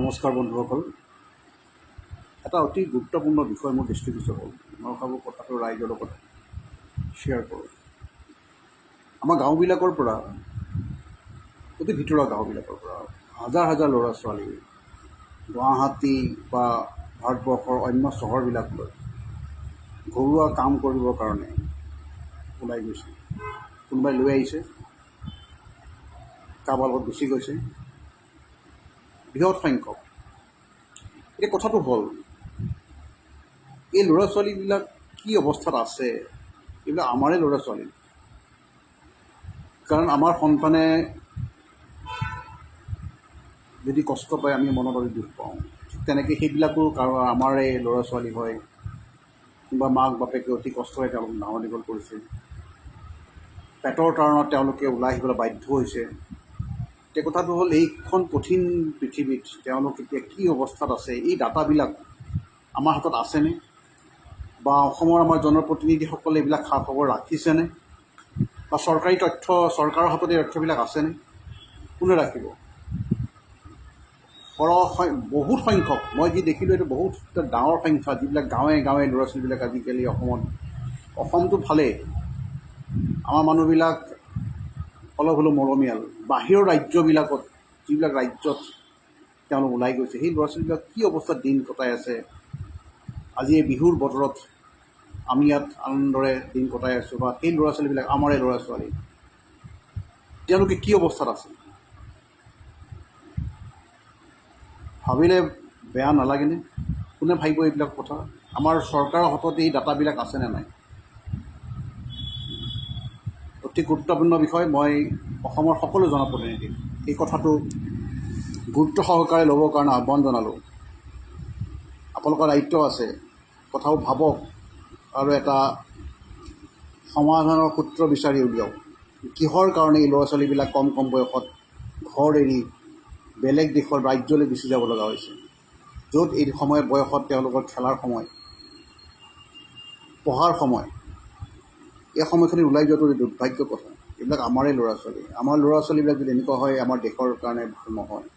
নমস্কাৰ বন্ধুসকল, এটা অতি গুৰুত্বপূৰ্ণ বিষয় মোৰ দৃষ্টিগোচৰ হ'ল। মই ভাবোঁ কথাটো ৰাইজৰ লগত শ্বেয়াৰ কৰোঁ। আমাৰ গাঁওবিলাকৰ পৰা, অতি ভিতৰুৱা গাঁওবিলাকৰ পৰা হাজাৰ হাজাৰ ল'ৰা ছোৱালী গুৱাহাটী বা ভাৰতবৰ্ষৰ অন্য চহৰবিলাকলৈ ঘৰুৱা কাম কৰিবৰ কাৰণে ওলাই গৈছে। কোনোবাই লৈ আহিছে, কাৰোবাৰ লগত গুচি গৈছে, বৃহৎ সংখ্যক। এতিয়া কথাটো হ'ল, এই ল'ৰা ছোৱালীবিলাক কি অৱস্থাত আছে? এইবিলাক আমাৰে ল'ৰা ছোৱালী। কাৰণ আমাৰ সন্তানে যদি কষ্ট পায়, আমি মনত অতি দুখ পাওঁ। ঠিক তেনেকৈ সেইবিলাকো আমাৰে ল'ৰা ছোৱালী হয়, বা মাক বাপেকে অতি কষ্টৰে তেওঁলোকক ডাঙৰ দীঘল কৰিছে। পেটৰ তাৰণত তেওঁলোকে ওলাই আহিবলৈ বাধ্য হৈছে। এতিয়া কথাটো হ'ল, এইখন কঠিন পৃথিৱীত তেওঁলোক এতিয়া কি অৱস্থাত আছে, এই ডাটাবিলাক আমাৰ হাতত আছেনে? বা অসমৰ আমাৰ জনপ্ৰতিনিধিসকলে এইবিলাক খা খবৰ ৰাখিছেনে? বা চৰকাৰী তথ্য, চৰকাৰৰ হাতত এই তথ্যবিলাক আছেনে? কোনে ৰাখিব? বহুত সংখ্যক, মই যি দেখিলোঁ এইটো বহুত ডাঙৰ সংখ্যা, যিবিলাক গাঁৱে গাঁৱে ল'ৰা ছোৱালীবিলাক আজিকালি অসমটো ভালেই, আমাৰ মানুহবিলাক অলপ হ'লেও মৰমীয়াল। বাহিৰৰ ৰাজ্যবিলাকত, যিবিলাক ৰাজ্যত তেওঁলোক ওলাই গৈছে, সেই ল'ৰা ছোৱালীবিলাক কি অৱস্থাত দিন কটাই আছে। আজি এই বিহুৰ বতৰত আমি ইয়াত আনন্দৰে দিন কটাই আছোঁ, বা সেই ল'ৰা ছোৱালীবিলাক আমাৰে ল'ৰা ছোৱালী, তেওঁলোকে কি অৱস্থাত আছে ভাবিলে বেয়া নালাগেনে? কোনে ভাবিব এইবিলাক কথা? আমাৰ চৰকাৰৰ হাতত এই ডাটাবিলাক আছেনে নাই? অতি গুৰুত্বপূৰ্ণ বিষয়। মই অসমৰ সকলো জনপ্ৰতিনিধিক এই কথাটো গুৰুত্ব সহকাৰে ল'বৰ কাৰণে আহ্বান জনালোঁ। আপোনালোকৰ দায়িত্ব আছে, কথাও ভাবক আৰু এটা সমাধানৰ সূত্ৰ বিচাৰি উলিয়াওক। কিহৰ কাৰণে এই ল'ৰা ছোৱালীবিলাক কম কম বয়সত ঘৰ এৰি বেলেগ দেশৰ ৰাজ্যলৈ গুচি যাব লগা হৈছে, য'ত এই বয়সত তেওঁলোকৰ খেলাৰ সময়, পঢ়াৰ সময়। এই সময়খিনি ওলাই যোৱাটো দুৰ্ভাগ্যৰ কথা। এইবিলাক আমাৰে ল'ৰা ছোৱালী। আমাৰ ল'ৰা ছোৱালীবিলাক যদি এনেকুৱা হয়, আমাৰ দেশৰ কাৰণে ভাল নহয়।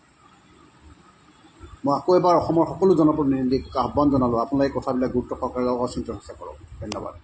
মই আকৌ এবাৰ অসমৰ সকলো জনপ্ৰতিনিধিক আহ্বান জনালোঁ, আপোনালোকে কথাবিলাক গুৰুত্ব সহকাৰে চিন্তা চৰ্চা কৰক। ধন্যবাদ।